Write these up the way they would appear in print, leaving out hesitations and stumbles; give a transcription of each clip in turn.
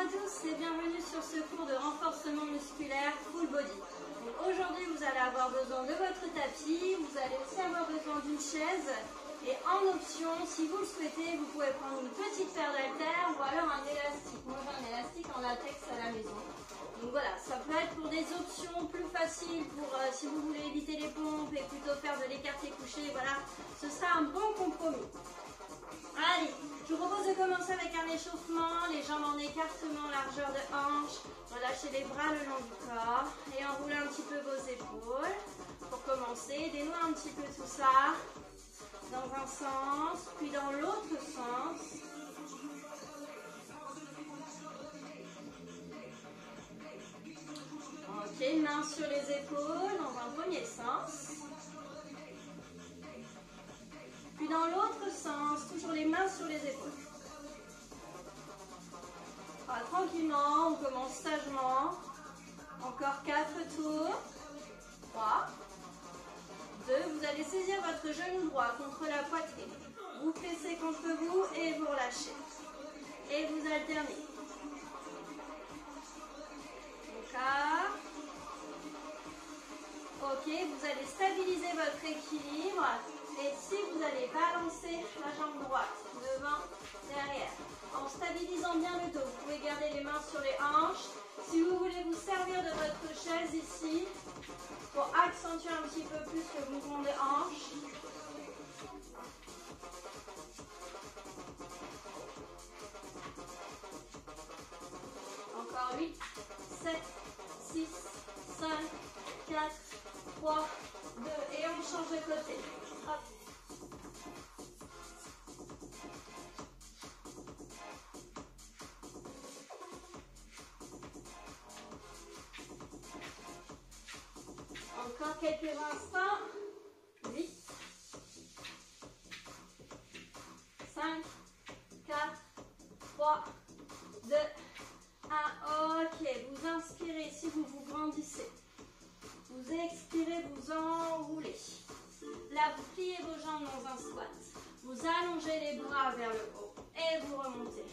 à tous et bienvenue sur ce cours de renforcement musculaire full body. Aujourd'hui vous allez avoir besoin de votre tapis, vous allez aussi avoir besoin d'une chaise et en option, si vous le souhaitez, vous pouvez prendre une petite paire d'haltères ou alors un élastique. Moi j'ai un élastique en latex à la maison. Donc voilà, ça peut être pour des options plus faciles pour si vous voulez éviter les pompes et plutôt faire de l'écarté couché, voilà, ce sera un bon compromis. Allez, je vous propose de commencer avec un échauffement, les jambes en écartement, largeur de hanche, relâchez les bras le long du corps et enroulez un petit peu vos épaules. Pour commencer, dénouez un petit peu tout ça dans un sens, puis dans l'autre sens. Ok, main sur les épaules dans un premier sens. Puis dans l'autre sens, toujours les mains sur les épaules. Voilà, tranquillement, on commence sagement. Encore 4 tours. 3, 2, vous allez saisir votre genou droit contre la poitrine. Vous pressez contre vous et vous relâchez. Et vous alternez. Encore. Ok, vous allez stabiliser votre équilibre. Et si vous allez balancer la jambe droite, devant, derrière, en stabilisant bien le dos, vous pouvez garder les mains sur les hanches. Si vous voulez vous servir de votre chaise ici, pour accentuer un petit peu plus le mouvement de hanche. Encore 8, 7, 6, 5, 4, 3, 2, et on change de côté. Hop. Encore quelques instants. 8, 5, 4, 3, 2, 1. Ok, vous inspirez si vous vous grandissez. Vous expirez, vous enroulez. Là, vous pliez vos jambes dans un squat. Vous allongez les bras vers le haut et vous remontez.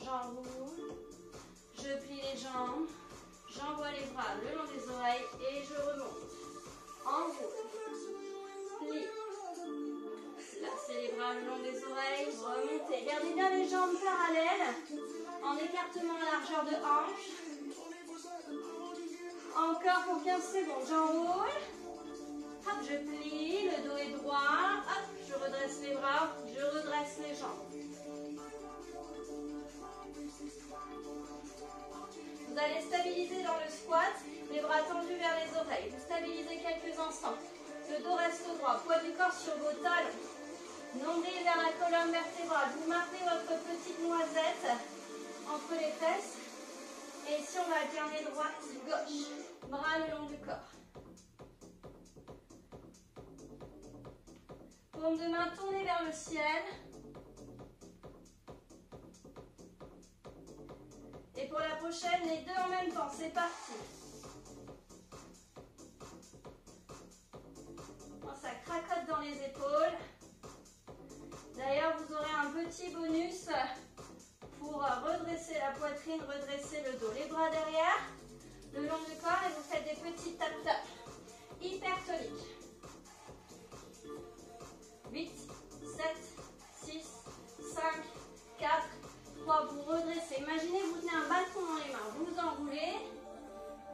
J'enroule, je plie les jambes, j'envoie les bras le long des oreilles et je remonte. Enroule, plie. Lâchez les bras le long des oreilles, remontez. Gardez bien les jambes parallèles en écartement à largeur de hanche. Encore pour 15 secondes, j'enroule. Hop, je plie, le dos est droit. Hop, je redresse les bras, je redresse les jambes. Vous allez stabiliser dans le squat, les bras tendus vers les oreilles. Vous stabilisez quelques instants. Le dos reste droit, poids du corps sur vos talons. Nombril vers la colonne vertébrale. Vous maintenez votre petite noisette entre les fesses. Et si on va alterner droite, gauche. Bras le long du corps. Paume de main tournée vers le ciel. Et pour la prochaine, les deux en même temps. C'est parti. Ça cracote dans les épaules. D'ailleurs, vous aurez un petit bonus pour redresser la poitrine, redresser le dos. Les bras derrière, le long du corps et vous faites des petits tap-tap hypertoniques. 8, 7, 6, 5, 4, 3, vous redressez. Imaginez, vous tenez un bâton dans les mains, vous enroulez,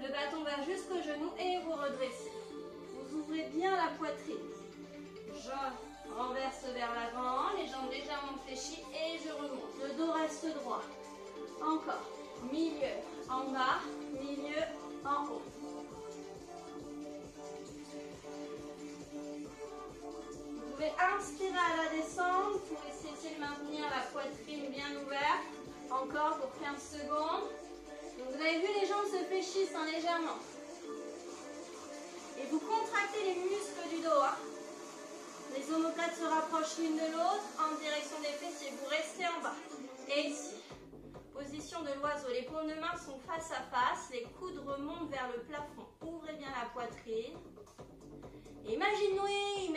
le bâton va jusqu'au genou et vous redressez. Vous ouvrez bien la poitrine. Je renverse vers l'avant, les jambes légèrement fléchies et je remonte. Le dos reste droit. Encore. Milieu en bas, milieu en haut. Vous pouvez inspirer à la descente pour essayer de maintenir la poitrine bien ouverte. Encore pour 15 secondes. Donc vous avez vu, les jambes se fléchissent légèrement. Et vous contractez les muscles du dos. Les omoplates se rapprochent l'une de l'autre en direction des fessiers. Vous restez en bas. Et ici, position de l'oiseau. Les paumes de main sont face à face. Les coudes remontent vers le plafond. Ouvrez bien la poitrine. Imaginez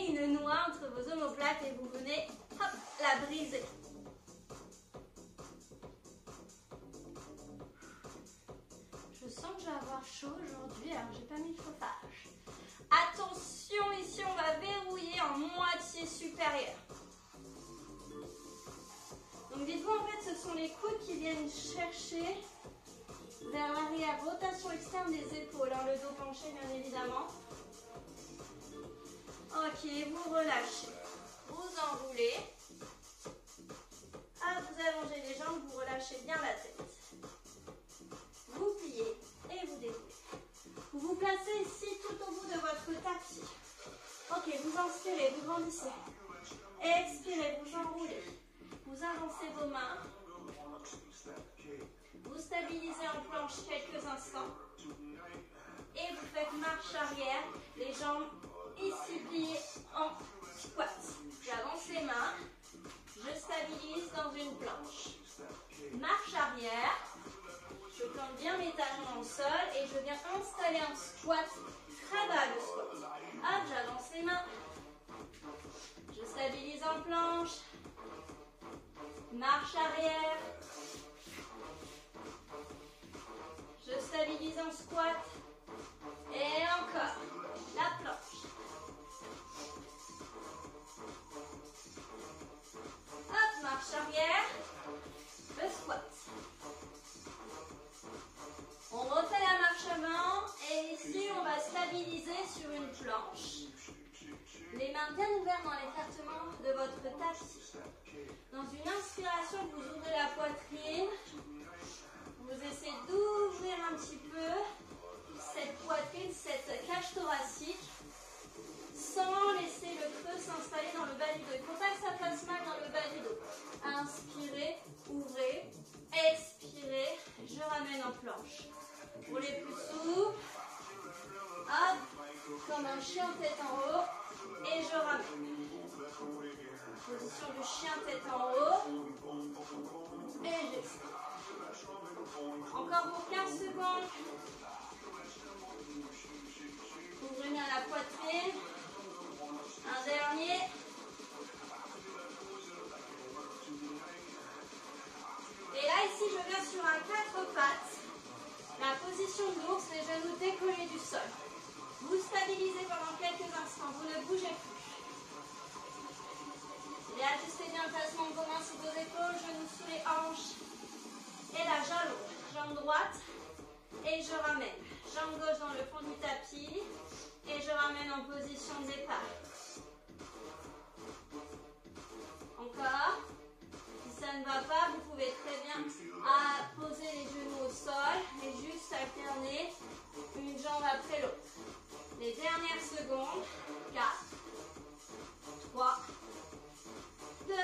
une noix entre vos omoplates et vous venez hop, la briser. sens que je vais avoir chaud aujourd'hui, alors j'ai pas mis le chauffage. Attention, ici on va verrouiller en moitié supérieure. Donc dites-vous en fait ce sont les coudes qui viennent chercher vers l'arrière, rotation externe des épaules, hein, le dos penché bien évidemment. Ok, vous relâchez, vous enroulez. Vous allongez les jambes, vous relâchez bien la tête. Vous pliez et vous déroulez. Vous vous placez ici tout au bout de votre tapis. Ok, vous inspirez, vous grandissez. Expirez, vous enroulez. Vous avancez vos mains. Vous stabilisez en planche quelques instants. Et vous faites marche arrière. Les jambes ici pliées en squat. J'avance les mains. Je stabilise dans une planche. Marche arrière. Je plante bien mes talons dans le sol et je viens installer un squat très bas le squat. Hop, j'avance les mains. Je stabilise en planche. Marche arrière. Je stabilise en squat. Et encore. La planche. Hop, marche arrière. Le squat. On refait la marche avant et ici on va stabiliser sur une planche. Les mains bien ouvertes dans l'écartement de votre tapis. Dans une inspiration, vous ouvrez la poitrine. Vous essayez d'ouvrir un petit peu cette poitrine, cette cage thoracique, sans laisser le creux s'installer dans le bas du dos. Il ne faut pas que ça fasse mal dans le bas du dos. Inspirez, ouvrez, expirez, je ramène en planche. Pour les plus souples, hop, comme un chien tête en haut, et je ramène. Position du chien tête en haut, et j'expire. Encore pour 15 secondes. Ouvrez bien la poitrine. Un dernier. Et là, ici, je viens sur un 4 pattes. La position de l'ours, les genoux décollés du sol. Vous stabilisez pendant quelques instants, vous ne bougez plus. Réajustez bien le placement de vos mains sous vos épaules, genoux sous les hanches. Et là, j'allonge, jambe droite et je ramène. Jambe gauche dans le fond du tapis et je ramène en position de départ. Encore. Si ça ne va pas, vous pouvez très bien poser les genoux au sol et juste alterner une jambe après l'autre. Les dernières secondes. 4, 3, 2, 1.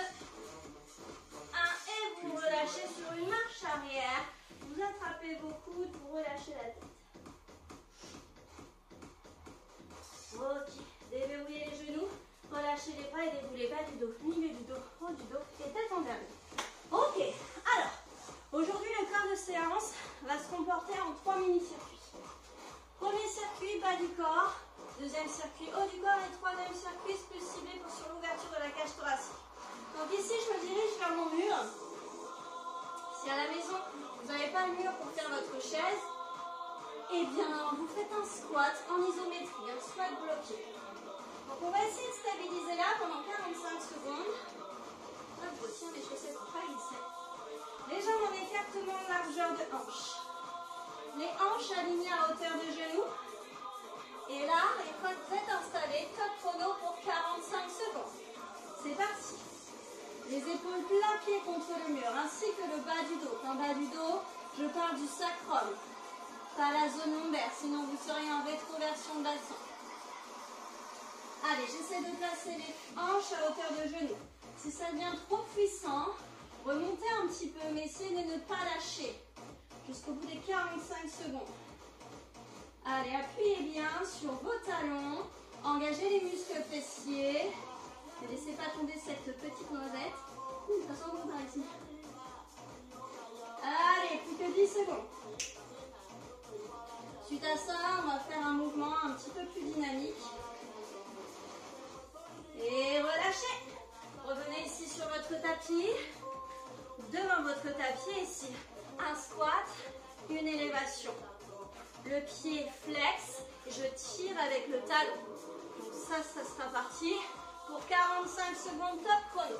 Et vous relâchez sur une marche arrière. Vous attrapez vos coudes, vous relâchez la tête. Ok. Déverrouillez les genoux. Relâchez les bras et déroulez bas du dos, milieu du dos, haut du dos et tête en dernier. Ok, alors, aujourd'hui le quart de séance va se comporter en 3 mini-circuits. Premier circuit, bas du corps. Deuxième circuit, haut du corps. Et troisième circuit, plus ciblé sur l'ouverture de la cage thoracique. Donc ici, je me dirige vers mon mur. Si à la maison, vous n'avez pas le mur pour faire votre chaise, eh bien, vous faites un squat en isométrie, un squat bloqué. Donc on va essayer de stabiliser là pendant 45 secondes. Hop, je retiens les chaussettes pour pas glisser. Les jambes en écartement, largeur de hanche. Les hanches alignées à hauteur de genoux. Et là, une fois que vous êtes installé, top chrono pour 45 secondes. C'est parti. Les épaules plaquées contre le mur, ainsi que le bas du dos. Quand bas du dos, je parle du sacrum, pas la zone lombaire, sinon vous seriez en rétroversion de bassin. Allez, j'essaie de placer les hanches à hauteur de genoux. Si ça devient trop puissant, remontez un petit peu, mais essayez de ne pas lâcher jusqu'au bout des 45 secondes. Allez, appuyez bien sur vos talons, engagez les muscles fessiers. Ne laissez pas tomber cette petite noisette. Ça sent bon par ici. Allez, plus que 10 secondes. Suite à ça, on va faire un mouvement un petit peu plus dynamique. Et relâchez. Revenez ici sur votre tapis. Devant votre tapis, ici, un squat, une élévation. le pied flex et je tire avec le talon. Donc ça sera parti pour 45 secondes top chrono.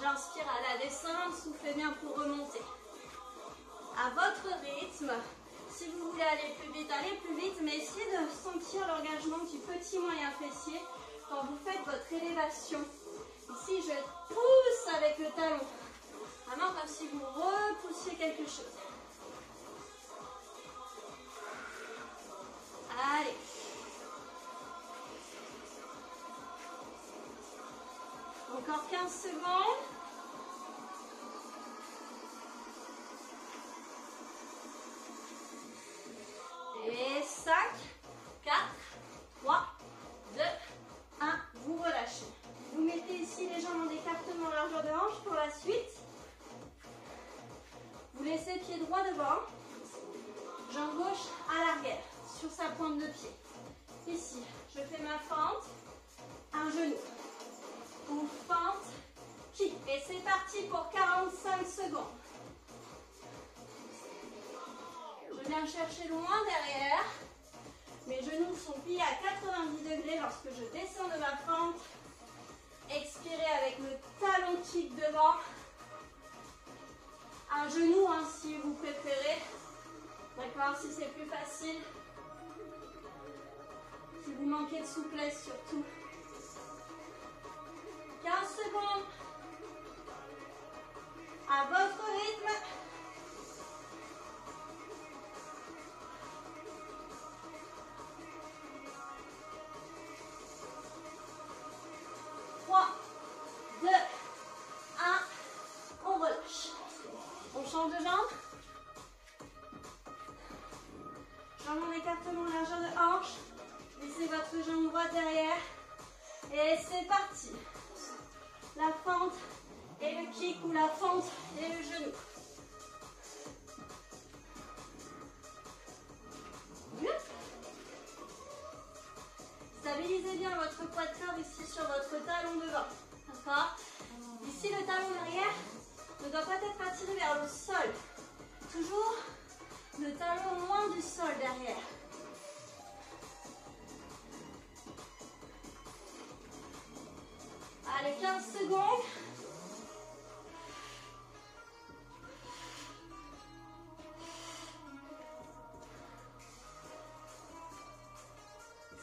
J'inspire à la descente, soufflez bien pour remonter. À votre rythme, si vous voulez aller plus vite, allez plus vite, mais essayez de sentir l'engagement du petit moyen fessier quand vous faites votre élévation. Ici, je pousse avec le talon, vraiment comme si vous repoussiez quelque chose. Allez. Encore 15 secondes. Et 5, 4, 3, 2, 1. Vous relâchez. Vous mettez ici les jambes en écartement largeur de hanche pour la suite. Vous laissez pied droit devant. Jambe gauche à l'arrière, sur sa pointe de pied. Ici, je fais ma fente. Un genou. Ou fente, kick. Et c'est parti pour 45 secondes. Je viens chercher loin derrière. Mes genoux sont pliés à 90 degrés lorsque je descends de ma fente. Expirez avec le talon kick devant. Un genou hein, si vous préférez. D'accord, si c'est plus facile. Si vous manquez de souplesse surtout. 15 secondes. À votre rythme. Change de jambe. Jambe en écartement, largeur de hanche. Laissez votre jambe droite derrière. Et c'est parti. La fente et le kick ou la fente et le genou. Stabilisez bien votre poitrine ici sur votre talon devant. D'accord? Ici, le talon derrière ne doit pas être attiré vers le sol. Toujours le talon loin du sol derrière. Allez, 15 secondes.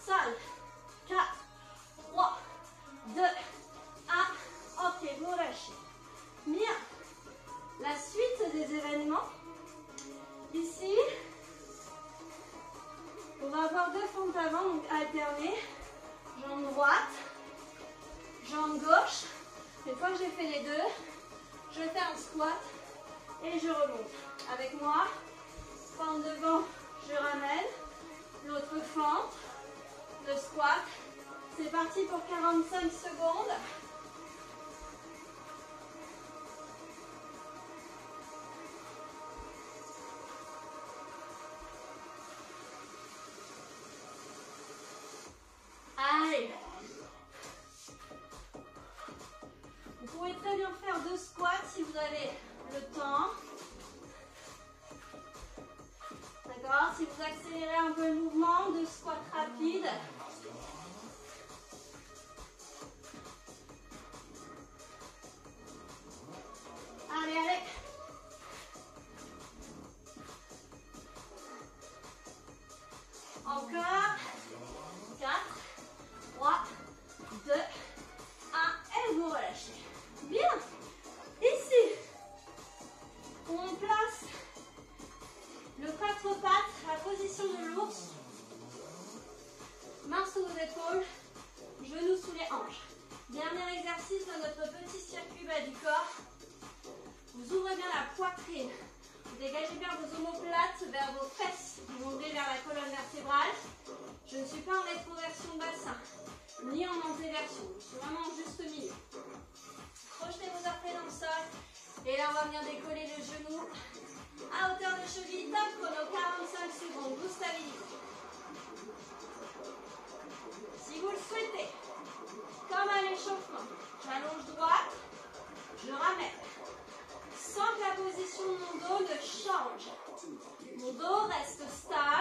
Sol. 4, 3, 2, 1. Ok, vous relâchez. Bien. La suite des événements. Ici, on va avoir deux fentes avant, donc alterner. Jambe droite, jambe gauche. Une fois que j'ai fait les deux, je fais un squat et je remonte. Avec moi, fente devant, je ramène. L'autre fente, le squat. C'est parti pour 45 secondes. Allez. Vous pouvez très bien faire deux squats si vous avez le temps. D'accord? Si vous accélérez un peu le mouvement, deux squats rapides. Allez, allez. Encore. 4, 3, 2, 1. Et vous relâchez. Bien. Ici, on place le quatre pattes, la position de l'ours. Mains sous vos épaules, genoux sous les hanches. Dernier exercice de notre petit circuit bas du corps. Vous ouvrez bien la poitrine. Vous dégagez bien vos omoplates vers vos fesses. Vous ouvrez vers la colonne vertébrale. Je ne suis pas en rétroversion de bassin, ni en antéversion. Je suis vraiment en juste milieu. Projetez vos orteils dans le sol. Et là, on va venir décoller le genou à hauteur de cheville. Top chrono, 45 secondes. Vous stabilisez. Si vous le souhaitez, comme un échauffement, j'allonge droite, je ramène. Sans que la position de mon dos ne change. Mon dos reste stable.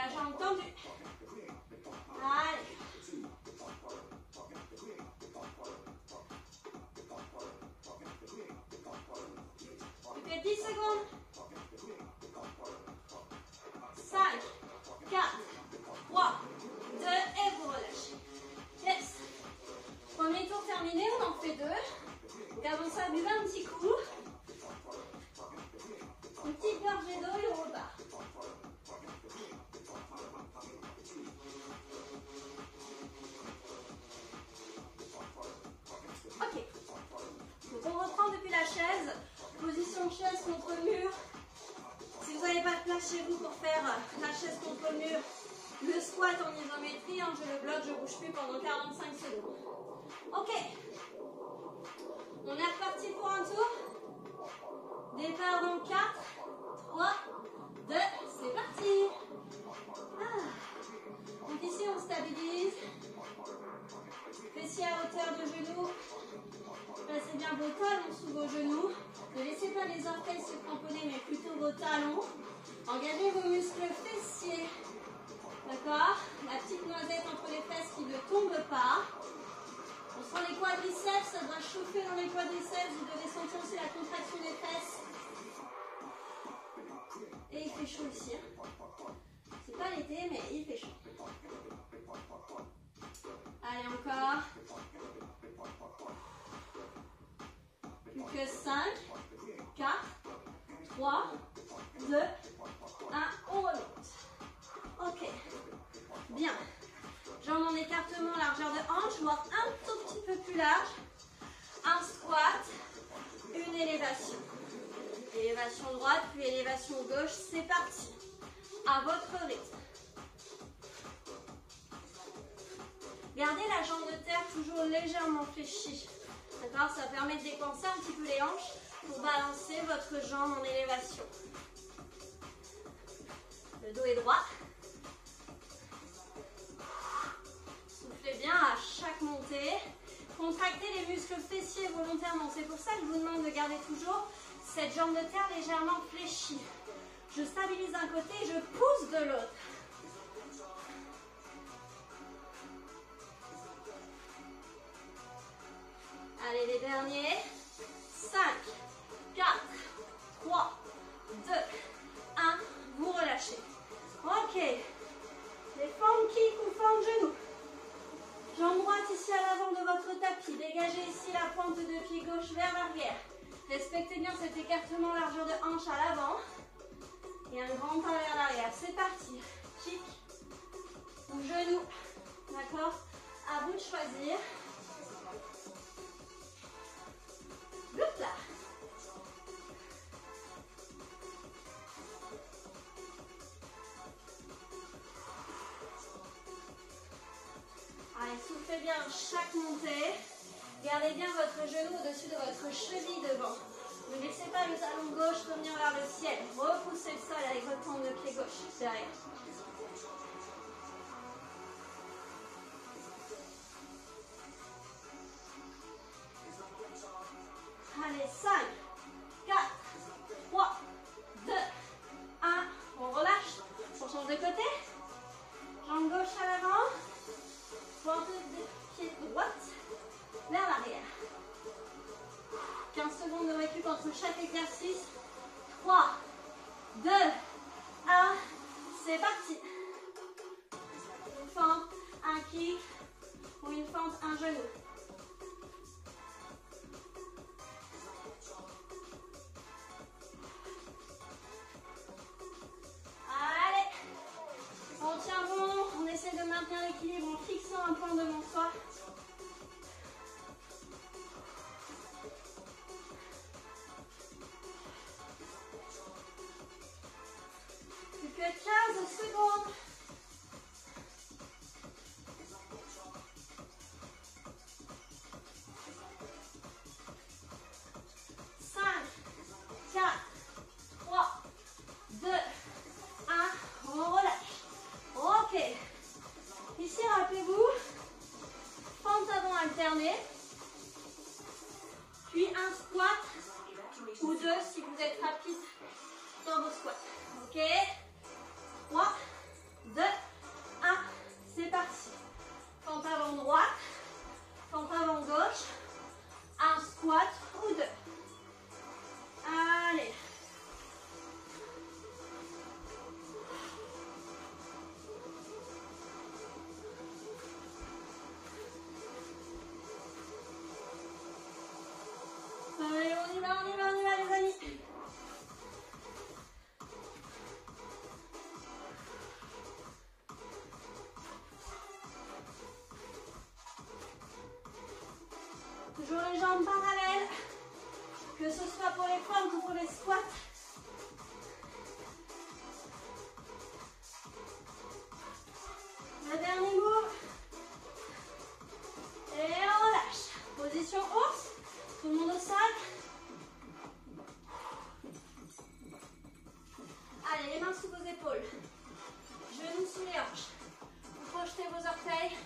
la jambe tendue. Allez. Tu fais 10 secondes. 5, 4, 3, 2, et vous relâchez. Yes. Premier tour terminé, on en fait 2. Donc avant ça, buvez un petit coup. Une petite gorgée d'eau et on repart. Ok. Donc on reprend depuis la chaise. Position chaise contre le mur. Si vous n'avez pas de place chez vous pour faire la chaise contre le mur, le squat en isométrie, hein, je le bloque, je ne bouge plus pendant 45 secondes. Ok. On est reparti pour un tour. Départ dans 4, 3, 2, c'est parti. Donc ici on stabilise. Fessiers à hauteur de genoux. Placez bien vos talons sous vos genoux. Ne laissez pas les orteils se cramponner, mais plutôt vos talons. Engagez vos muscles fessiers. D'accord? La petite noisette entre les fesses qui ne tombe pas. On sent les quadriceps, ça doit chauffer dans les quadriceps. Vous devez sentir aussi la contraction des fesses. Et il fait chaud ici. C'est pas l'été, mais il fait chaud. Allez, encore. Plus que 5, 4, 3, 2, 1. On remonte. Ok. Bien. Jambes en écartement, largeur de hanche, voire un tout petit peu plus large. Un squat, une élévation. Élévation droite, puis élévation gauche. C'est parti. À votre rythme. Gardez la jambe de terre toujours légèrement fléchie. D'accord? Ça permet de décoincer un petit peu les hanches pour balancer votre jambe en élévation. Le dos est droit. Soufflez bien à chaque montée. Contractez les muscles fessiers volontairement. C'est pour ça que je vous demande de garder toujours cette jambe de terre légèrement fléchie. Je stabilise d'un côté et je pousse de l'autre. Allez, les derniers. 5, 4, 3, 2, 1. Vous relâchez. Ok. Les formes kick ou formes genoux. Jambe droite ici à l'avant de votre tapis. Dégagez ici la pointe de pied gauche vers l'arrière. Respectez bien cet écartement largeur de hanche à l'avant. Et un grand pas vers l'arrière. C'est parti. Kick ou genou. D'accord? À vous de choisir. Good là. Allez, soufflez bien chaque montée. Gardez bien votre genou au-dessus de votre cheville devant. Ne laissez pas le talon gauche revenir vers le ciel. Repoussez le sol avec votre pointe de pied gauche derrière. Allez, 5, 4, 3, 2, 1. On relâche. On change de côté. Jambe gauche à l'avant. Pointe de pied droite vers l'arrière. 15 secondes de récup entre chaque exercice. 3, 2, 1. C'est parti. Une fente, un kick ou une fente, un genou. Allez, on tient bon, on essaie de maintenir l'équilibre en fixant un point devant soi. Plus que 15 secondes. Puis un squat ou deux si vous êtes rapide dans vos squats. Ok, 3, 2, 1. C'est parti. Pente avant droite, pente avant gauche, un squat ou deux. Allez. Allez, on y va, on y va, on y va les amis. Toujours les jambes parallèles, que ce soit pour les pompes ou pour les squats. Le dernier mot. Et on relâche. Position ours. Tout le monde au sol. Allez, les mains sous vos épaules. Genoux sous les hanches. Vous projetez vos orteils.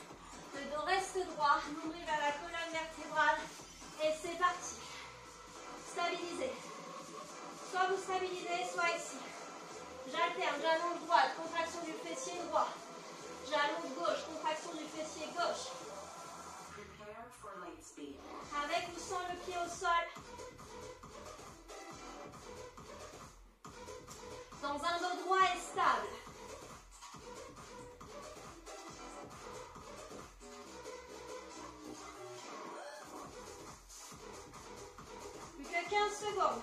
Le dos reste droit. Nombril vers la colonne vertébrale. Et c'est parti. Stabilisez. Soit vous stabilisez, soit ici. J'alterne, j'allonge droite, contraction du fessier droit. J'allonge gauche, contraction du fessier gauche. Avec ou sans le pied au sol. Dans un dos droit et stable. Plus que 15 secondes.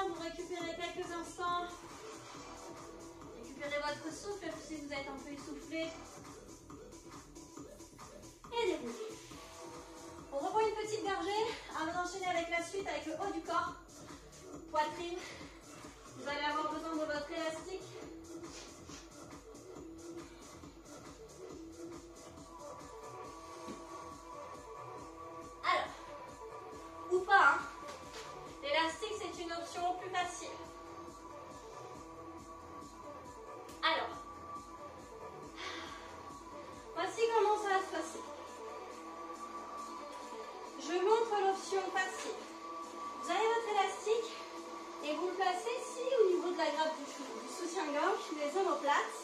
Vous récupérez quelques instants. Récupérez votre souffle si vous êtes un peu essoufflé. Et déroulez. On reprend une petite gorgée avant d'enchaîner avec la suite, avec le haut du corps. Poitrine. Vous allez avoir besoin de votre élastique. Alors, ou pas, hein. L'élastique, c'est une option plus facile. Alors, voici comment ça va se passer. Je montre l'option facile. Vous avez votre élastique et vous le placez ici au niveau de la grappe du soutien-gorge, les omoplates.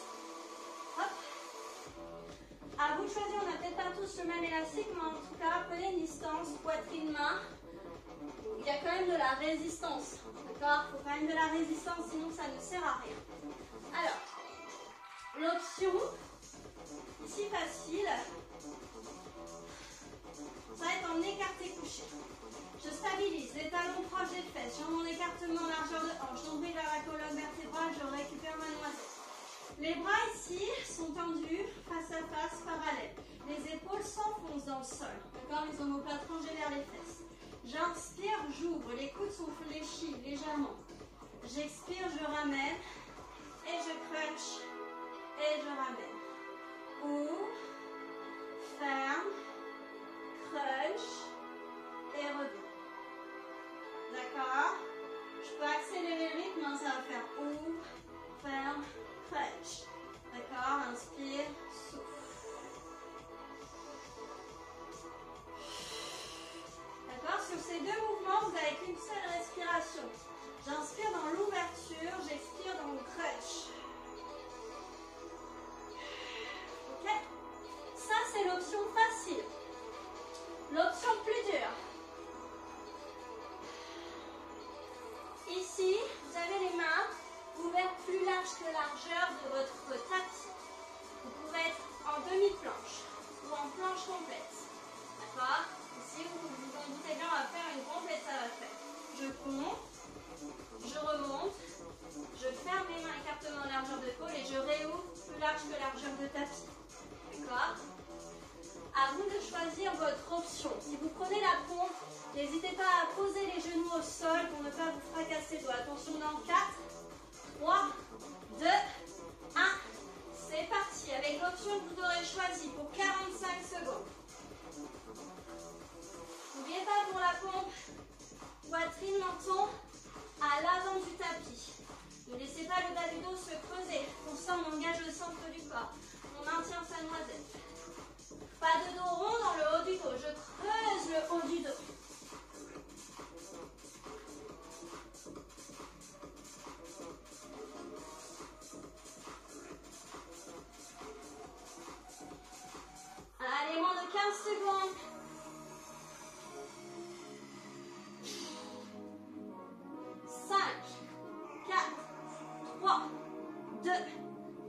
Hop. À vous de choisir, on n'a peut-être pas tous le même élastique, mais en tout cas, prenez une distance, poitrine-main. Il y a quand même de la résistance, d'accord? Il faut quand même de la résistance, sinon ça ne sert à rien. Alors, l'option, ici facile, ça va être en écarté couché. Je stabilise, les talons proches des fesses, j'ai mon écartement largeur de hanche, nombril vers la colonne vertébrale, je récupère ma noisette. Les bras ici sont tendus, face à face, parallèles. Les épaules s'enfoncent dans le sol, d'accord? Les omoplates rangées vers les fesses. J'inspire, j'ouvre, les coudes sont fléchis légèrement. J'expire, je ramène et je crunch et je ramène. Ouvre, ferme, crunch et reviens. D'accord? Je peux accélérer le rythme, hein, ça va faire ouvre, ferme, crunch. D'accord? Inspire, souffle. Sur ces deux mouvements, vous n'avez qu'une seule respiration. J'inspire dans l'ouverture, j'expire dans le crunch. Ok? Ça, c'est l'option facile. L'option plus dure. Ici, vous avez les mains ouvertes plus larges que largeur de votre tapis. Vous pouvez être en demi-planche ou en planche complète. D'accord? Ici, vous vous en doutez bien, on va faire une complète, ça va faire. Je compte, je remonte, je ferme les mains, écartement largeur d'épaule et je réouvre plus large que largeur de tapis. D'accord? À vous de choisir votre option. Si vous prenez la pompe, n'hésitez pas à poser les genoux au sol pour ne pas vous fracasser le dos. Attention dans 4, 3, 2, 1. C'est parti avec l'option que vous aurez choisie pour 45 secondes. N'oubliez pas pour la pompe, poitrine, menton à l'avant du tapis. Ne laissez pas le bas du dos se creuser. Pour ça, on engage le centre du corps. On maintient sa noisette.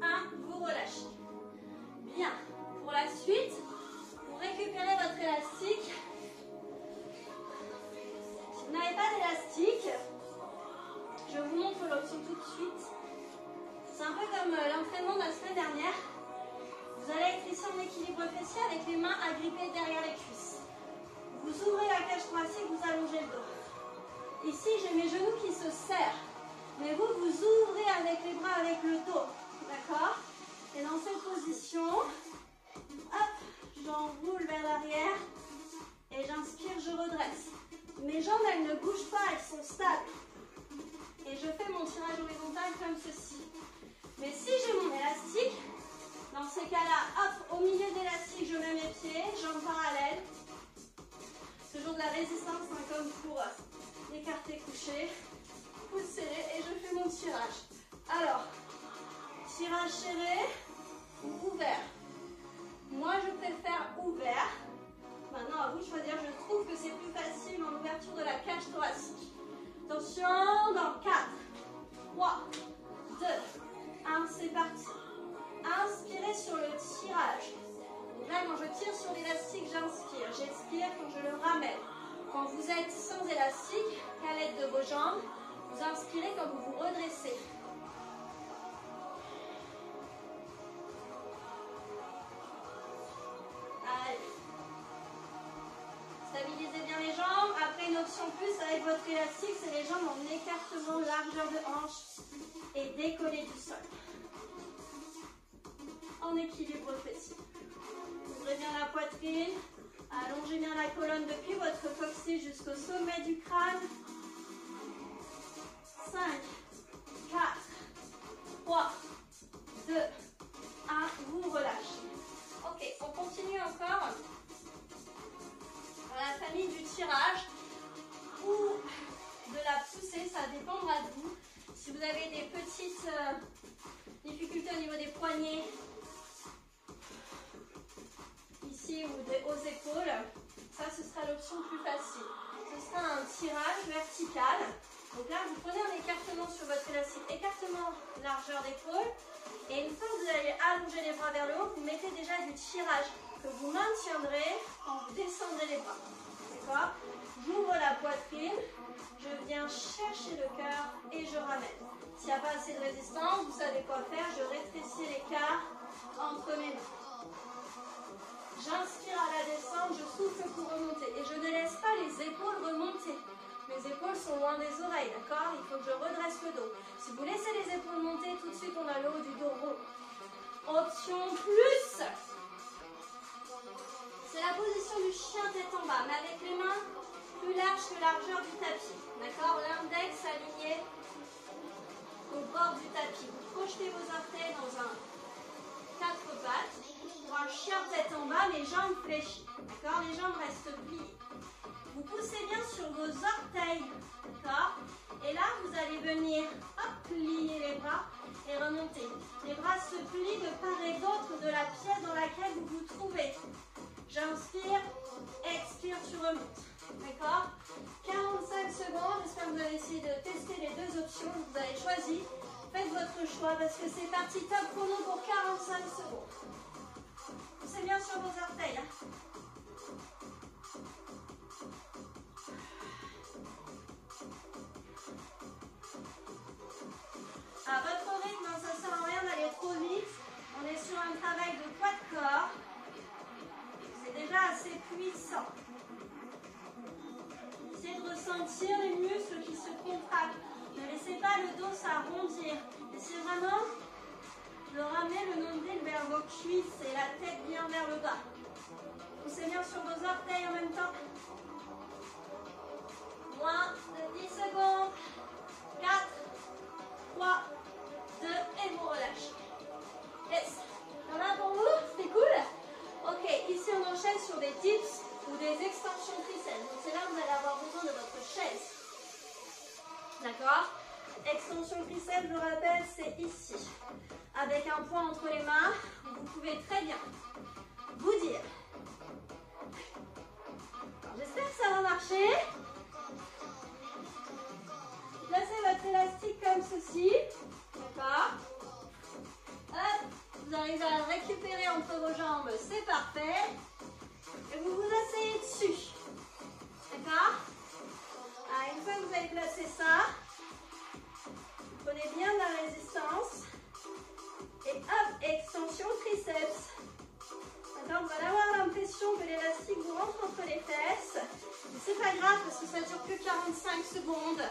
1, vous relâchez. Bien. Pour la suite, vous récupérez votre élastique. Si vous n'avez pas d'élastique, je vous montre l'option tout de suite. C'est un peu comme l'entraînement de la semaine dernière. Vous allez être ici en équilibre fessier avec les mains agrippées derrière les cuisses. Vous ouvrez la cage thoracique, vous allongez le dos. Ici, j'ai mes genoux qui se serrent. Mais vous, vous ouvrez avec les bras, avec le dos. D'accord? Et dans cette position, hop, j'enroule vers l'arrière. Et j'inspire, je redresse. Mes jambes, elles ne bougent pas, elles sont stables. Et je fais mon tirage horizontal comme ceci. Mais si j'ai mon élastique, dans ces cas-là, hop, au milieu de l'élastique, je mets mes pieds, jambes parallèles. Toujours de la résistance, hein, comme pour écarter couché. Coude serré et je fais mon tirage. Alors, tirage serré ou ouvert. Moi, je préfère ouvert. Maintenant, à vous de choisir. Je trouve que c'est plus facile en ouverture de la cage thoracique. Attention, dans 4, 3, 2, 1, c'est parti. Inspirez sur le tirage. Donc là, quand je tire sur l'élastique, j'inspire. J'expire quand je le ramène. Quand vous êtes sans élastique, à l'aide de vos jambes, vous inspirez quand vous vous redressez. Allez. Stabilisez bien les jambes. Après, une option plus avec votre élastique, c'est les jambes en écartement, largeur de hanche et décollé du sol. En équilibre fessier. Ouvrez bien la poitrine. Allongez bien la colonne depuis votre coccyx jusqu'au sommet du crâne. 5, 4, 3, 2, 1, vous relâchez. Ok, on continue encore dans la famille du tirage ou de la poussée, ça dépendra de vous. Si vous avez des petites difficultés au niveau des poignets, ici ou aux épaules, ça ce sera l'option plus facile. Ce sera un tirage vertical. Donc là, vous prenez un écartement sur votre élastique, écartement largeur d'épaule. Et une fois que vous allez allonger les bras vers le haut, vous mettez déjà du tirage que vous maintiendrez quand vous descendez les bras. D'accord? J'ouvre la poitrine, je viens chercher le cœur et je ramène. S'il n'y a pas assez de résistance, vous savez quoi faire, je rétrécis l'écart entre mes mains. J'inspire à la descente, je souffle pour remonter. Et je ne laisse pas les épaules remonter. Mes épaules sont loin des oreilles, d'accord? Il faut que je redresse le dos. Si vous laissez les épaules monter, tout de suite on a le haut du dos rond. Option plus. C'est la position du chien tête en bas, mais avec les mains plus larges que largeur du tapis. D'accord? L'index aligné au bord du tapis. Vous projetez vos orteils dans un 4 pattes. Pour un chien tête en bas, les jambes fléchies. D'accord? Les jambes restent pliées. Vous poussez bien sur vos orteils, d'accord? Et là, vous allez venir, hop, plier les bras et remonter. Les bras se plient de part et d'autre de la pièce dans laquelle vous vous trouvez. J'inspire, expire, tu remontes. D'accord? 45 secondes, j'espère que vous avez essayé de tester les deux options que vous avez choisies. Faites votre choix parce que c'est parti, top chrono pour 45 secondes. Poussez bien sur vos orteils. Hein. À votre rythme, ça ne sert à rien d'aller trop vite. On est sur un travail de poids de corps. C'est déjà assez puissant. Essayez de ressentir les muscles qui se contractent. Ne laissez pas le dos s'arrondir. Essayez vraiment de ramener le nombril vers vos cuisses et la tête bien vers le bas. Poussez bien sur vos orteils en même temps. Moins de 10 secondes. 4, 3, 2 et vous relâchez. Yes. Il y en a pour vous? C'est cool? Ok, ici on enchaîne sur des dips ou des extensions triceps. Donc c'est là que vous allez avoir besoin de votre chaise. D'accord? Extension triceps, je le rappelle, c'est ici. Avec un point entre les mains, vous pouvez très bien vous dire. J'espère que ça va marcher. Placez votre élastique comme ceci. D'accord? vos jambes, c'est parfait. Et vous vous asseyez dessus. D'accord? Une fois que vous avez placé ça, prenez bien de la résistance. Et hop, extension triceps. D'accord? Vous allez avoir l'impression que l'élastique vous rentre entre les fesses. Mais c'est pas grave parce que ça dure que 45 secondes.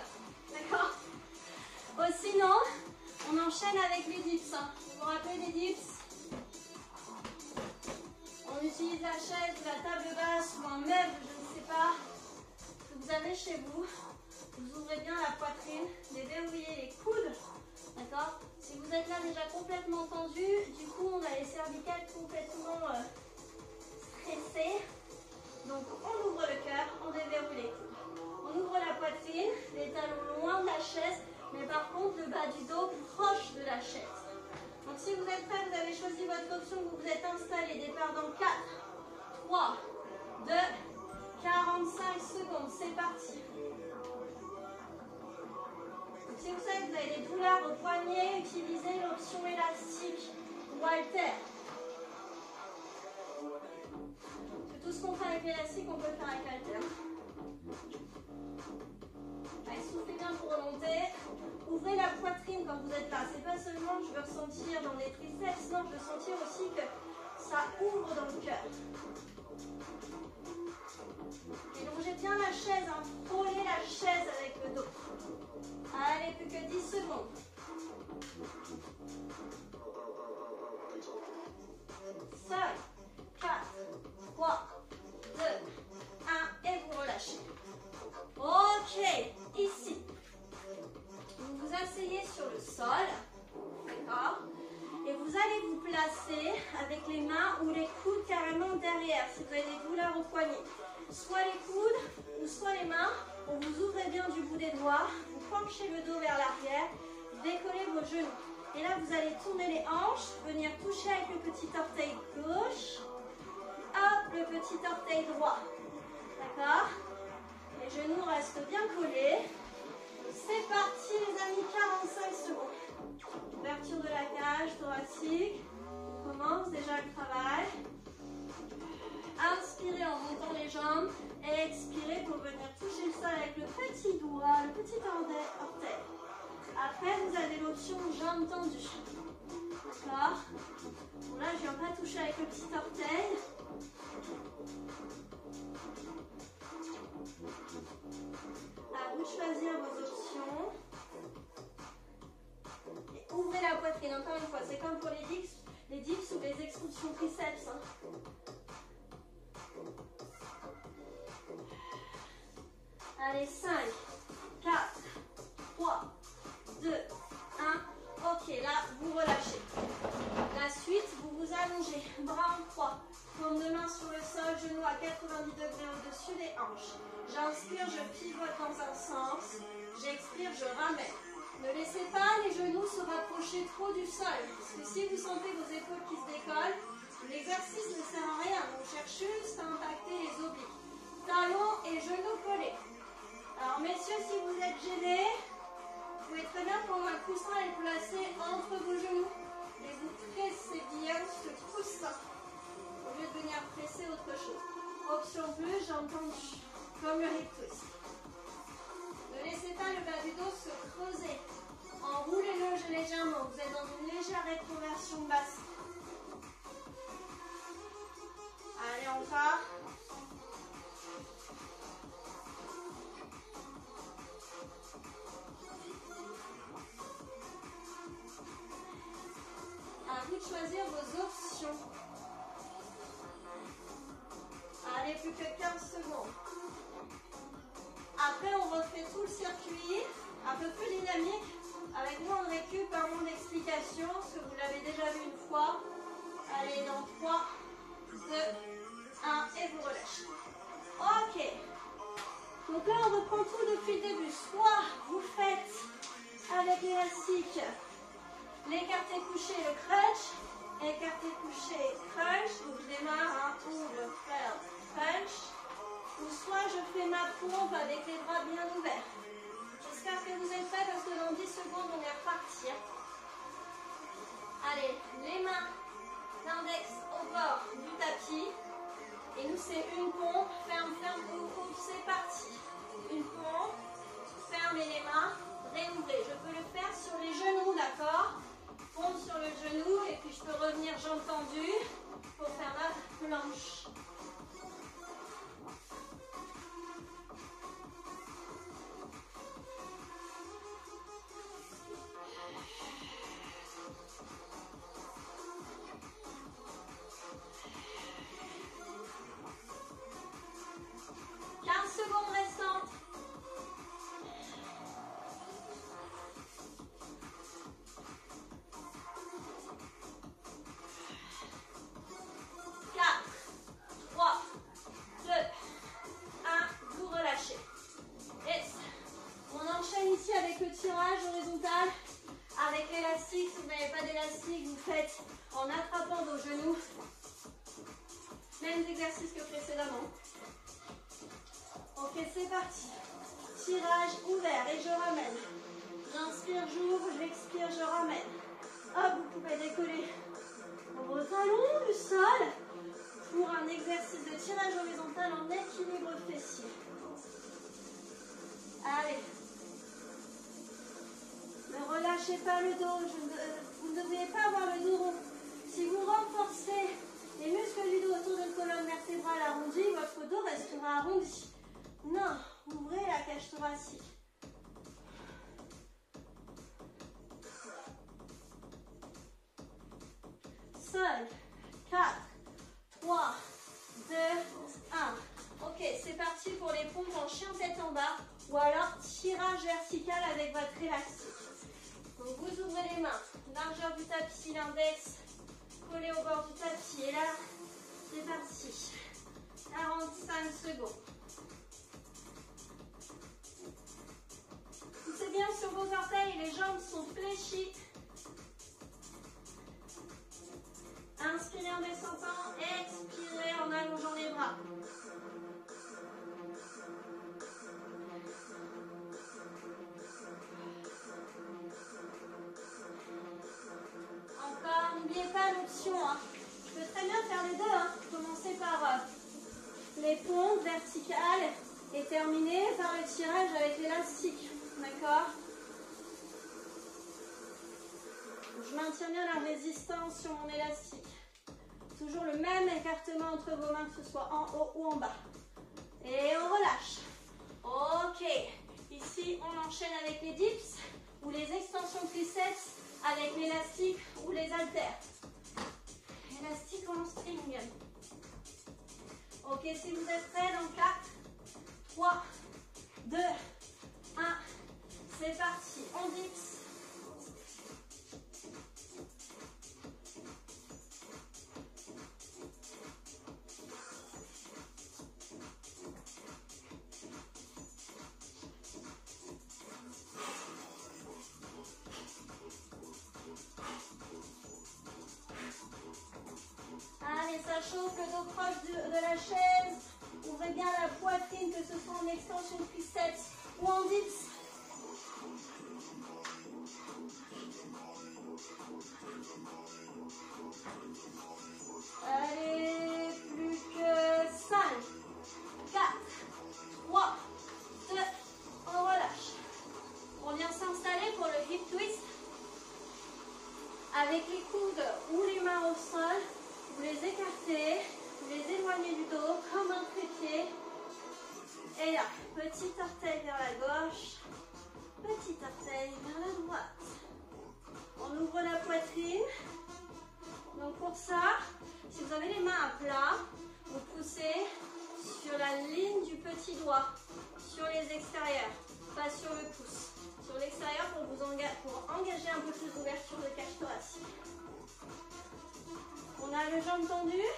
D'accord? Sinon, on enchaîne avec les dips. Vous vous rappelez des dips? On utilise la chaise, la table basse ou un meuble, je ne sais pas, que vous avez chez vous. Vous ouvrez bien la poitrine, déverrouillez les coudes. D'accord? Si vous êtes là déjà complètement tendu, du coup on a les cervicales complètement stressées. Donc on ouvre le cœur, on déverrouille les coudes. On ouvre la poitrine, les talons loin de la chaise, mais par contre le bas du dos proche de la chaise. Donc si vous êtes prêts, vous avez choisi votre option, vous vous êtes installé. Départ dans 4, 3, 2, 45 secondes. C'est parti. Donc, si vous savez que vous avez des douleurs au poignet, utilisez l'option élastique ou haltère. Tout ce qu'on fait avec l'élastique, on peut le faire avec haltère. Allez, soufflez bien pour remonter. Ouvrez la poitrine quand vous êtes là. C'est pas seulement je veux ressentir dans les triceps, non, je veux sentir aussi que ça ouvre dans le cœur. Et longez bien la chaise, hein. Frôlez la chaise avec le dos. Allez, plus que 10 secondes. 5, 4, 3, 2, 1 et vous relâchez. Ok, ici. Vous vous asseyez sur le sol, d'accord? Et vous allez vous placer avec les mains ou les coudes carrément derrière, si vous avez des douleurs au poignet. Soit les coudes ou soit les mains, vous ouvrez bien du bout des doigts, vous penchez le dos vers l'arrière, décollez vos genoux. Et là, vous allez tourner les hanches, venir toucher avec le petit orteil gauche, hop, le petit orteil droit, d'accord? Les genoux restent bien collés. C'est parti les amis, 45 secondes. Ouverture de la cage thoracique. On commence déjà le travail. Inspirez en montant les jambes. Et expirez pour venir toucher le sol avec le petit doigt, le petit orteil. Après, vous avez l'option jambes tendues. D'accord? Bon, là, je ne viens pas toucher avec le petit orteil. À vous de choisir vos options. Et ouvrez la poitrine, encore une fois. C'est comme pour les dips ou les extensions triceps. Hein. Allez, 5, 4, 3, 2, 1. Ok, là, vous relâchez. La suite, vous vous allongez, bras en croix. Paume de main sur le sol, genoux à 90 degrés au-dessus des hanches. J'inspire, je pivote dans un sens. J'expire, je ramène. Ne laissez pas les genoux se rapprocher trop du sol. Parce que si vous sentez vos épaules qui se décollent, l'exercice ne sert à rien. On cherche juste à impacter les obliques. Talons et genoux collés. Alors messieurs, si vous êtes gênés, vous pouvez très bien prendre un coussin et le placer entre vos genoux. Et vous pressez bien ce coussin. Au lieu de venir presser autre chose. Option bleue, jambes tendues, comme le hip twist. Ne laissez pas le bas du dos se creuser. Enroulez-le légèrement. Vous êtes dans une légère rétroversion basse. Allez, encore. À vous de choisir vos options. Allez, plus que 15 secondes. Après, on refait tout le circuit, un peu plus dynamique. Avec moi, on récup un monde d'explication, parce que vous l'avez déjà vu une fois. Allez, dans 3, 2, 1, et vous relâchez. Ok. Donc là, on reprend tout depuis le début. Soit vous faites avec l'élastique l'écarté couché, le crunch. Écarté couché, crunch. Donc je démarre, ouvre, ferme, crunch. Ou soit je fais ma pompe avec les bras bien ouverts. J'espère que vous êtes prêts parce que dans 10 secondes, on est reparti. Allez, les mains l'un l'index au bord du tapis. Et nous, c'est une pompe. Ferme, ferme, ouvre, ouvre. C'est parti. Une pompe. Fermez les mains. Réouvrez. Je peux le faire sur les genoux, d'accord? Pompe sur le genou. Et puis, je peux revenir jambes tendues pour faire ma planche. Si vous n'avez pas d'élastique, vous faites en attrapant vos genoux. Mêmes exercices que précédemment. Ok, c'est parti. Tirage ouvert et je ramène. J'inspire, j'ouvre, j'expire, je ramène. Hop, vous pouvez décoller vos talons du sol pour un exercice de tirage horizontal en équilibre fessier. Allez. Ne relâchez pas le dos, vous ne devez pas avoir le dos rond. Si vous renforcez les muscles du dos autour de la colonne vertébrale arrondie, votre dos restera arrondi. Non, ouvrez la cage thoracique. Cinq, 4, 3, 2, 1. Ok, c'est parti pour les pompes en chien tête en bas ou alors tirage vertical avec votre élastique. Donc vous ouvrez les mains, largeur du tapis, l'index collé au bord du tapis. Et là, c'est parti. 45 secondes. Poussez bien sur vos orteils, les jambes sont fléchies. Inspirez en descendant, expirez en allongeant les bras. N'oubliez pas l'option, hein. Je peux très bien faire les deux. Hein. Commencer par les pompes verticales et terminer par le tirage avec l'élastique. D'accord? Je maintiens bien la résistance sur mon élastique. Toujours le même écartement entre vos mains, que ce soit en haut ou en bas. Et on relâche. Ok. Ici, on enchaîne avec les dips ou les extensions triceps avec l'élastique ou les haltères. Élastique en string. Ok, si vous êtes prêts, dans 4, 3, 2, 1, c'est parti. On dips. Allez, ça chauffe, le dos proche de la chaise. Ouvrez bien la poitrine, que ce soit en extension triceps ou en dips. Allez, plus que 5, 4, 3, 2, on relâche. On vient s'installer pour le hip twist. Avec les coudes ou les mains au sol, vous les écartez, vous les éloignez du dos comme un trépied. Et là, petit orteil vers la gauche, petit orteil vers la droite. On ouvre la poitrine. Donc pour ça, si vous avez les mains à plat, vous poussez sur la ligne du petit doigt, sur les extérieurs, pas sur le pouce. Sur l'extérieur pour engager un peu plus d'ouverture de cage thoracique. On a les jambes tendues.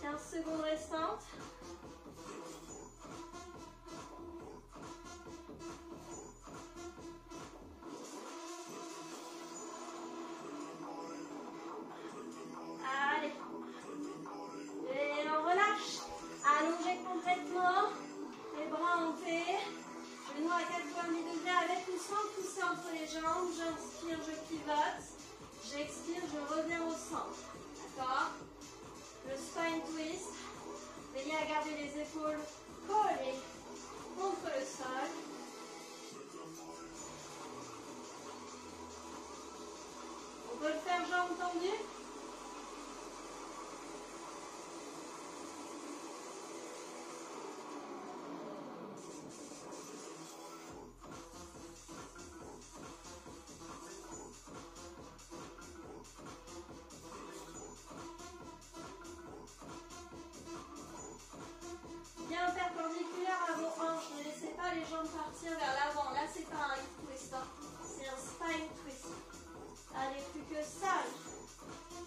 « 15 secondes restantes. Allez. Et on relâche. Allongez complètement. Les bras en paix. Genoux à 90 degrés avec ou sans pousser en J'inspire, je pivote. J'expire, je reviens au centre. D'accord? Le spine twist. Veillez à garder les épaules collées contre le sol. On peut le faire jambes tendues. Bien perpendiculaire à vos hanches. Ne laissez pas les jambes partir vers l'avant. Là, c'est pas un hip twist. Hein. C'est un spine twist. Allez, plus que 5,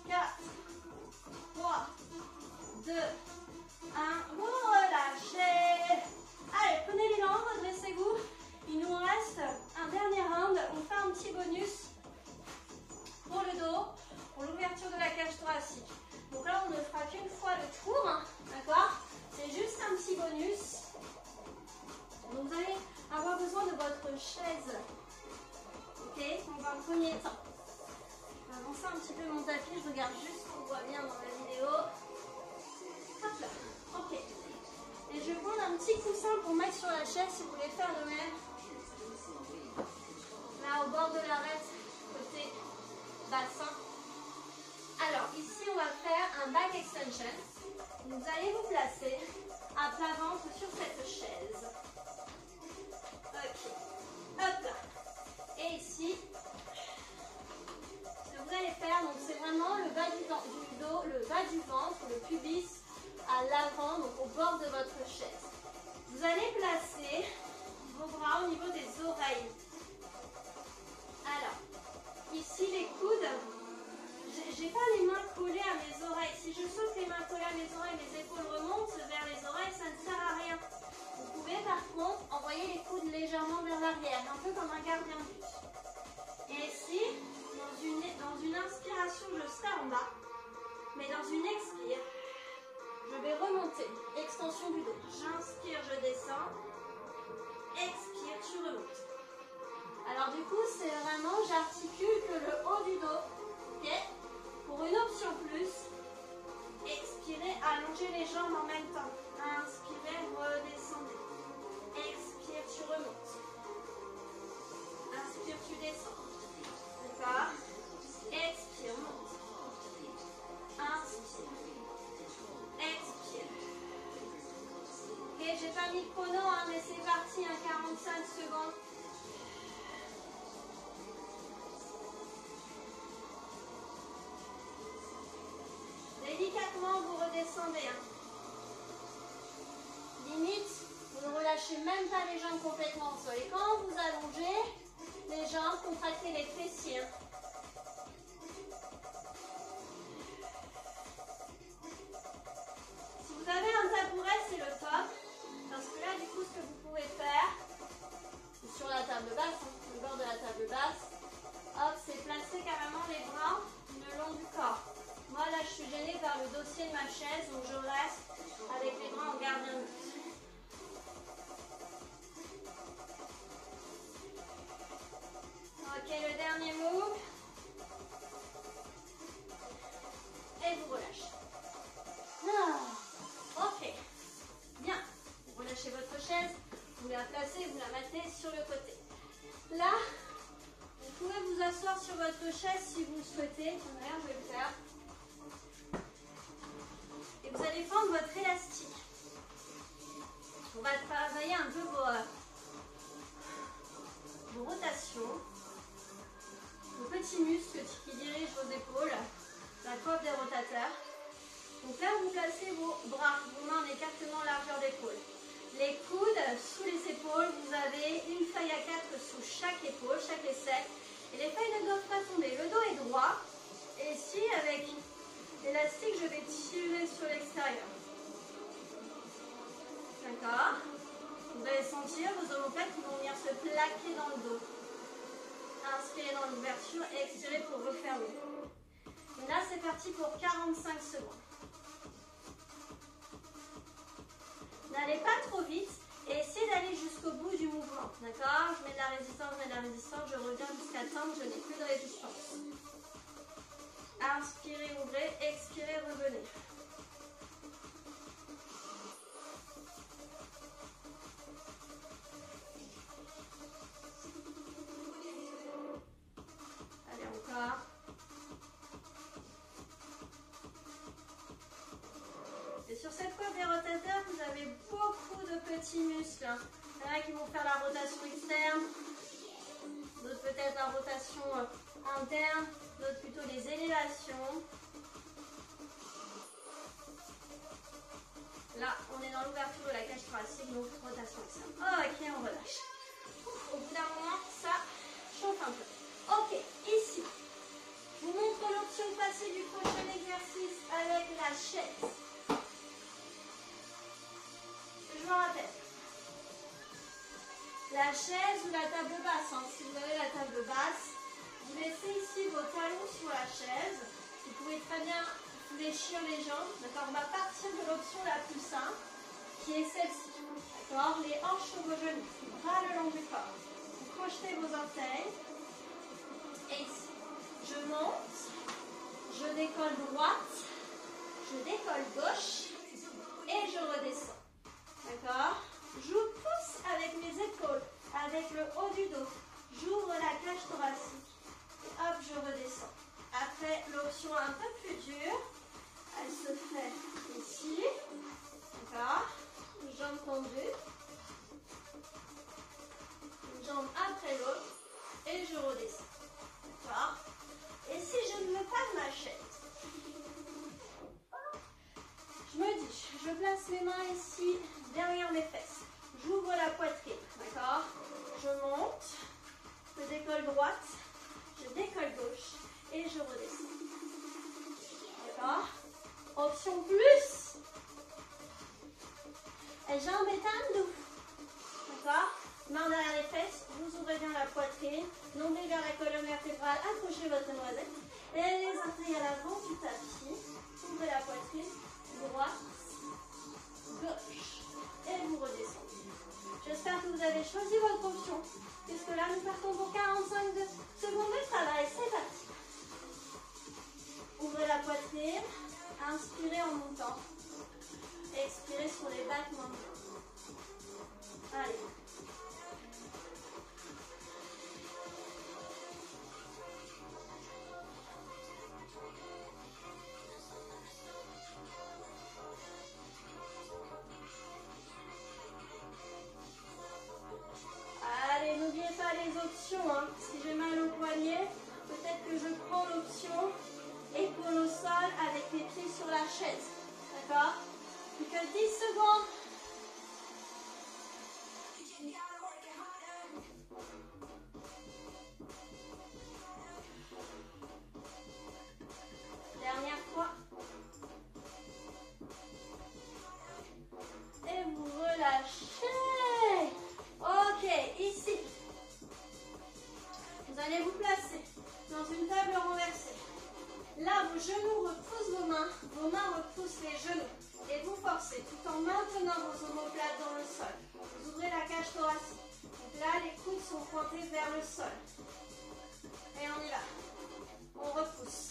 4, 3, 2, 1. Vous relâchez. Allez, prenez l'élan, redressez-vous. Il nous reste un dernier round. On fait un petit bonus pour le dos, pour l'ouverture de la cage thoracique. Donc là, on ne fera qu'une fois le tour. Hein, d'accord? C'est juste un petit bonus. Donc vous allez avoir besoin de votre chaise. Ok? Dans un premier temps. Je vais avancer un petit peu mon tapis. Je regarde juste qu'on voit bien dans la vidéo. Hop là. Ok. Et je vais prendre un petit coussin pour mettre sur la chaise si vous voulez faire de même. Là, au bord de l'arête, côté bassin. Alors, ici, on va faire un back extension. Vous allez vous placer à plat ventre sur cette chaise. Ok. Hop là. Et ici, ce que vous allez faire, donc c'est vraiment le bas du dos, le bas du ventre, le pubis à l'avant, donc au bord de votre chaise. Vous allez placer vos bras au niveau des oreilles. Alors, ici les coudes. J'ai pas les mains collées à mes oreilles. Si je saute les mains collées à mes oreilles, mes épaules remontent vers les oreilles, ça ne sert à rien. Vous pouvez par contre envoyer les coudes légèrement vers l'arrière, un peu comme un gardien de but. Et ici, dans une inspiration, je serai en bas. Mais dans une expire, je vais remonter. Extension du dos. J'inspire, je descends. Expire, tu remontes. Alors du coup, c'est vraiment, j'articule que le haut du dos. Ok? Pour une option plus, expirez, allongez les jambes en même temps. Inspirez, redescendez. Expire, tu remontes. Inspire, tu descends. D'accord? Expire, monte. Inspire. Expire. Ok, j'ai pas mis de chrono, hein, mais c'est parti, hein, 45 secondes. Délicatement, vous redescendez. Hein. Limite, vous ne relâchez même pas les jambes complètement au sol. Et quand vous allongez les jambes, contractez les fessiers. Hein. Si vous avez un tabouret, c'est le top. Parce que là, du coup, ce que vous pouvez faire, c'est sur la table basse, hein, le bord de la table basse, hop, c'est placer carrément les bras le long du corps. Moi, là, je suis gênée par le dossier de ma chaise, donc je reste avec les bras en gardien de but. Ok, le dernier move. Et vous relâchez. Ah, ok. Bien. Vous relâchez votre chaise, vous la placez, vous la mettez sur le côté. Là, vous pouvez vous asseoir sur votre chaise si vous le souhaitez. D'ailleurs, je vais le faire. Et vous allez prendre votre élastique. On va travailler un peu vos rotations, vos petits muscles qui dirigent vos épaules, la coiffe des rotateurs. Donc là, vous placez vos bras, vos mains en écartement largeur d'épaule. Les coudes sous les épaules, vous avez une feuille à 4 sous chaque épaule, chaque aisselle. Et les feuilles ne doivent pas tomber. Le dos est droit. Et ici, avec l'élastique, je vais tirer sur l'extérieur. D'accord? Vous allez sentir vos omoplates qui vont venir se plaquer dans le dos. Inspirez dans l'ouverture et expirez pour refermer. Et là, c'est parti pour 45 secondes. N'allez pas trop vite et essayez d'aller jusqu'au bout du mouvement. d'accord? Je mets de la résistance, je reviens jusqu'à temps que je n'ai plus de résistance. Inspirez, ouvrez, expirez, revenez. Allez, encore. Et sur cette corde des rotateurs, vous avez beaucoup de petits muscles. Il y en a qui vont faire la rotation externe, d'autres peut-être la rotation interne, d'autres plutôt les élévations. Là, on est dans l'ouverture de la cage thoracique, donc rotation externe. Ok, on relâche. Au bout d'un moment, ça chauffe un peu. Ok, ici, je vous montre l'option passée du prochain exercice avec la chaise. Je me rappelle. La chaise ou la table basse, hein. Si vous avez la table basse, vous laissez ici vos talons sur la chaise. Vous pouvez très bien fléchir les jambes. D'accord, on va partir de l'option la plus simple, qui est celle-ci. D'accord, les hanches sur vos genoux, bras le long du corps. Vous crochetez vos orteils. Et ici, je monte, je décolle droite, je décolle gauche et je redescends. D'accord? Je pousse avec mes épaules, avec le haut du dos. J'ouvre la cage thoracique. Et hop, je redescends. Après, l'option un peu plus dure, elle se fait ici. D'accord? Jambe tendue. Une jambe après l'autre. Et je redescends. D'accord? Et si je ne veux pas de ma chaise, je me dis, je place mes mains ici derrière mes fesses. J'ouvre la poitrine, d'accord? Je monte, je décolle droite, je décolle gauche et je redescends. D'accord? Option plus. Et jambes éteintes, d'accord? Main derrière les fesses, vous ouvrez bien la poitrine, nombril vers la colonne vertébrale, accrochez votre noisette. Et les orteils à l'avant du tapis, ouvrez la poitrine, droite, gauche. Et vous redescendez. J'espère que vous avez choisi votre option, puisque là nous partons pour 45 secondes de travail. C'est parti. Ouvrez la poitrine, inspirez en montant, expirez sur les battements. Allez. Allez, n'oubliez pas les options. Hein. Si j'ai mal au poignet, peut-être que je prends l'option épaule au sol avec les pieds sur la chaise. D'accord? Plus que 10 secondes. Dernière fois. Et vous relâchez. Ok, ici. Vous allez vous placer dans une table renversée. Là, vos genoux repoussent vos mains repoussent les genoux. Et vous forcez tout en maintenant vos omoplates dans le sol. Vous ouvrez la cage thoracique. Donc là, les coudes sont pointés vers le sol. Et on y va. On repousse.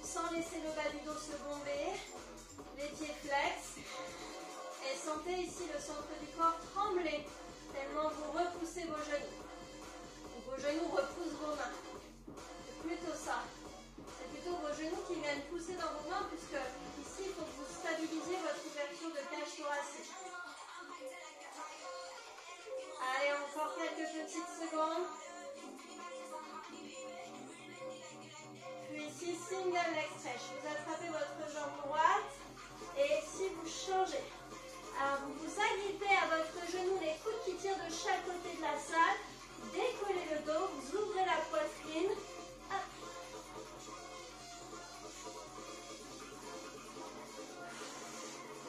Sans laisser le bas du dos se bomber. Les pieds flex. Et sentez ici le centre du corps trembler. Tellement vous repoussez vos genoux. Vos genoux repoussent vos mains. C'est plutôt ça. C'est plutôt vos genoux qui viennent pousser dans vos mains, puisque ici, il faut que vous stabilisiez votre ouverture de cage thoracique. Allez, encore quelques petites secondes. Puis ici, single leg stretch. Vous attrapez votre jambe droite et ici, vous changez. Alors, vous vous agrippez à votre genou, les coudes qui tirent de chaque côté de la salle. Décollez le dos, vous ouvrez la poitrine. Hop.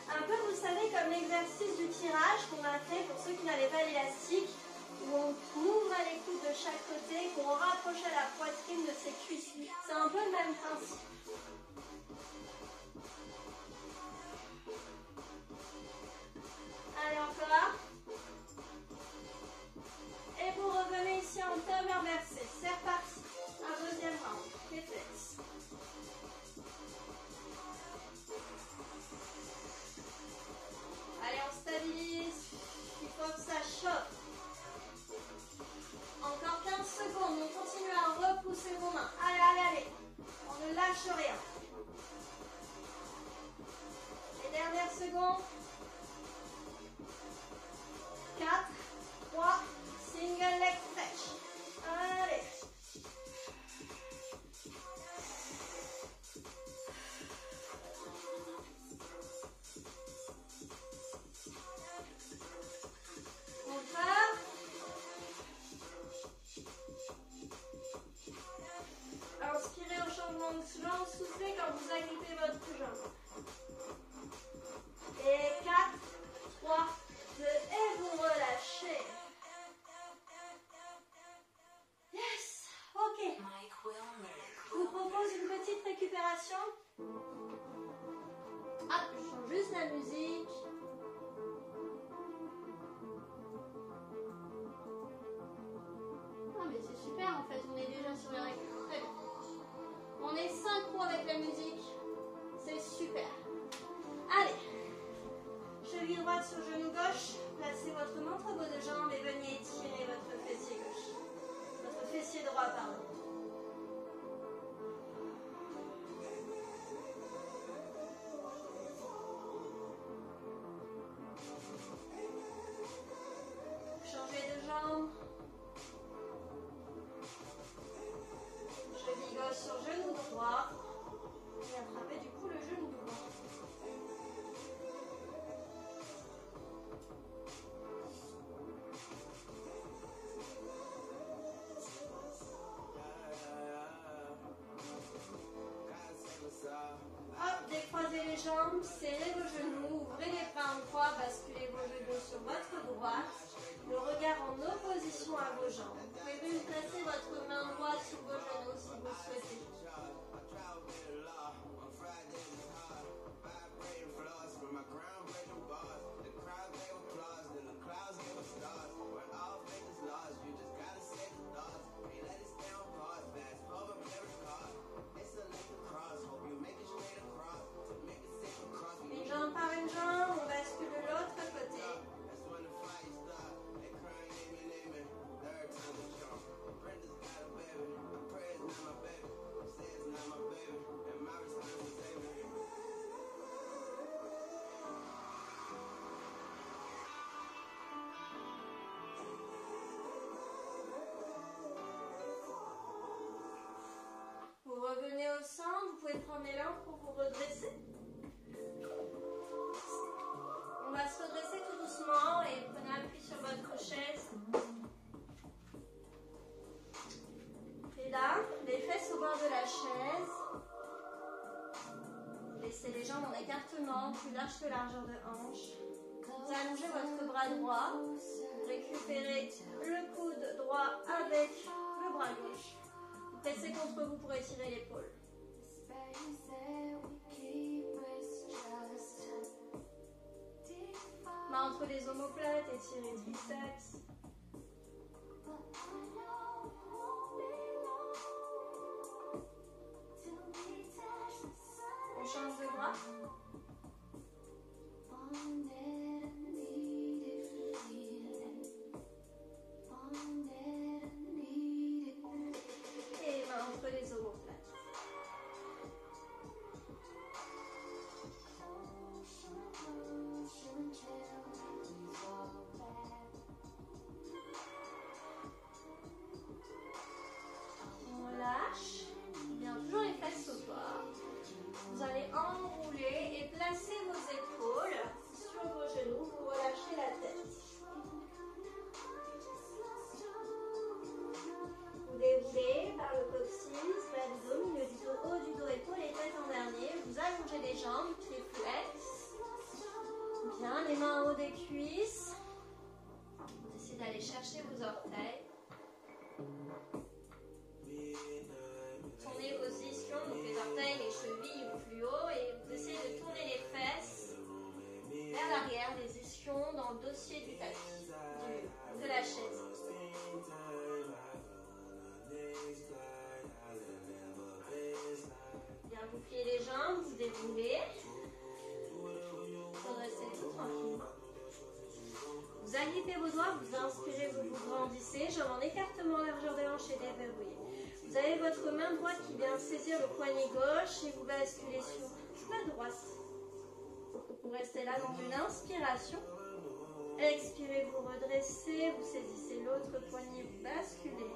Un peu, vous savez, comme l'exercice du tirage qu'on a fait pour ceux qui n'avaient pas l'élastique, où on ouvre les coudes de chaque côté, qu'on rapproche à la poitrine de ses cuisses. C'est un peu le même principe. Allez, encore. Toujours soufflez quand vous agrippez votre jambe. Et 4, 3, 2, et vous relâchez. Yes, ok. Je vous propose une petite récupération. Ah, je change juste la musique. Ah mais c'est super en fait, on est déjà sur les règles. Très bien. On est synchro avec la musique. C'est super. Allez. Cheville droite sur genou gauche. Placez votre main entre vos deux jambes et venez étirer votre fessier gauche. Votre fessier droit, pardon. Changez de jambe. Cheville gauche sur genou droit. Et attrapez du coup le genou droit. Hop, décroisez les jambes, serrez vos genoux, ouvrez les bras en croix, basculez vos genoux sur votre droite. Le regard en opposition à vos jambes. Vous pouvez même placer votre main droite sur vos genoux si vous le souhaitez. Une jambe par une jambe, on bascule de l'autre côté. Vous revenez au centre, vous pouvez prendre l'élan pour vous redresser. On va se redresser tout doucement et prenez appui sur votre chaise. Et là, les fesses au bord de la chaise. Laissez les jambes en écartement, plus large que largeur de hanche. Vous allongez votre bras droit. Récupérez le coude droit avec le bras gauche. Vous pressez contre vous pour étirer l'épaule. Main entre les omoplates, étirez triceps. On change de bras. Et main entre les omoplates. On relâche. Bien, toujours les fesses au bord. Vous allez enrouler et placer vos épaules sur vos genoux. Vous relâchez la tête. Vous déroulez par le coccyx, bas du dos, milieu du dos, haut du dos, épaules et tête en dernier. Vous allongez les jambes, pieds flex. Bien, les mains en haut des cuisses. Vous essayez d'aller chercher vos orteils. Tournez vos ischions, donc les orteils, les chevilles ou plus haut, et vous essayez de tourner les fesses vers l'arrière, les ischions dans le dossier du tapis, de la chaise. Bien, vous pliez les jambes, vous déroulez. Redressez tout tranquillement. Vous agrippez vos doigts, vous inspirez, vous vous grandissez, jambes en écartement, largeur de hanche et déverrouillé. Vous avez votre main droite qui vient saisir le poignet gauche et vous basculez sur la droite. Vous restez là dans une inspiration. Expirez, vous redressez, vous saisissez l'autre poignet, vous basculez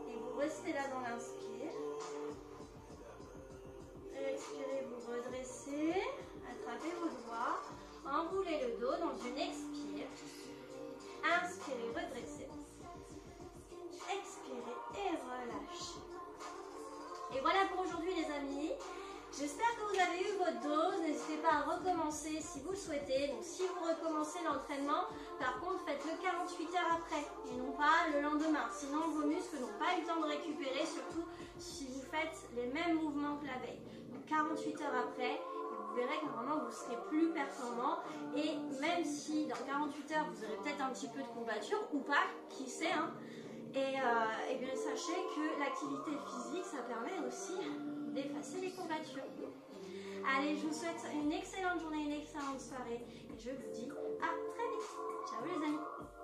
et vous restez là dans l'inspire. Expirez, vous redressez, attrapez vos doigts, enroulez le dos dans une expire. Inspirez, redressez. Expirez et relâchez. Et voilà pour aujourd'hui les amis. si vous le souhaitez. Donc si vous recommencez l'entraînement, par contre faites-le 48 heures après et non pas le lendemain. Sinon vos muscles n'ont pas eu le temps de récupérer, surtout si vous faites les mêmes mouvements que la veille. Donc 48 heures après, vous verrez que normalement vous serez plus performant, et même si dans 48 heures vous aurez peut-être un petit peu de courbature ou pas, qui sait, hein, et bien sachez que l'activité physique ça permet aussi d'effacer les courbatures. Allez, je vous souhaite une excellente journée, une excellente soirée et je vous dis à très vite. Ciao les amis.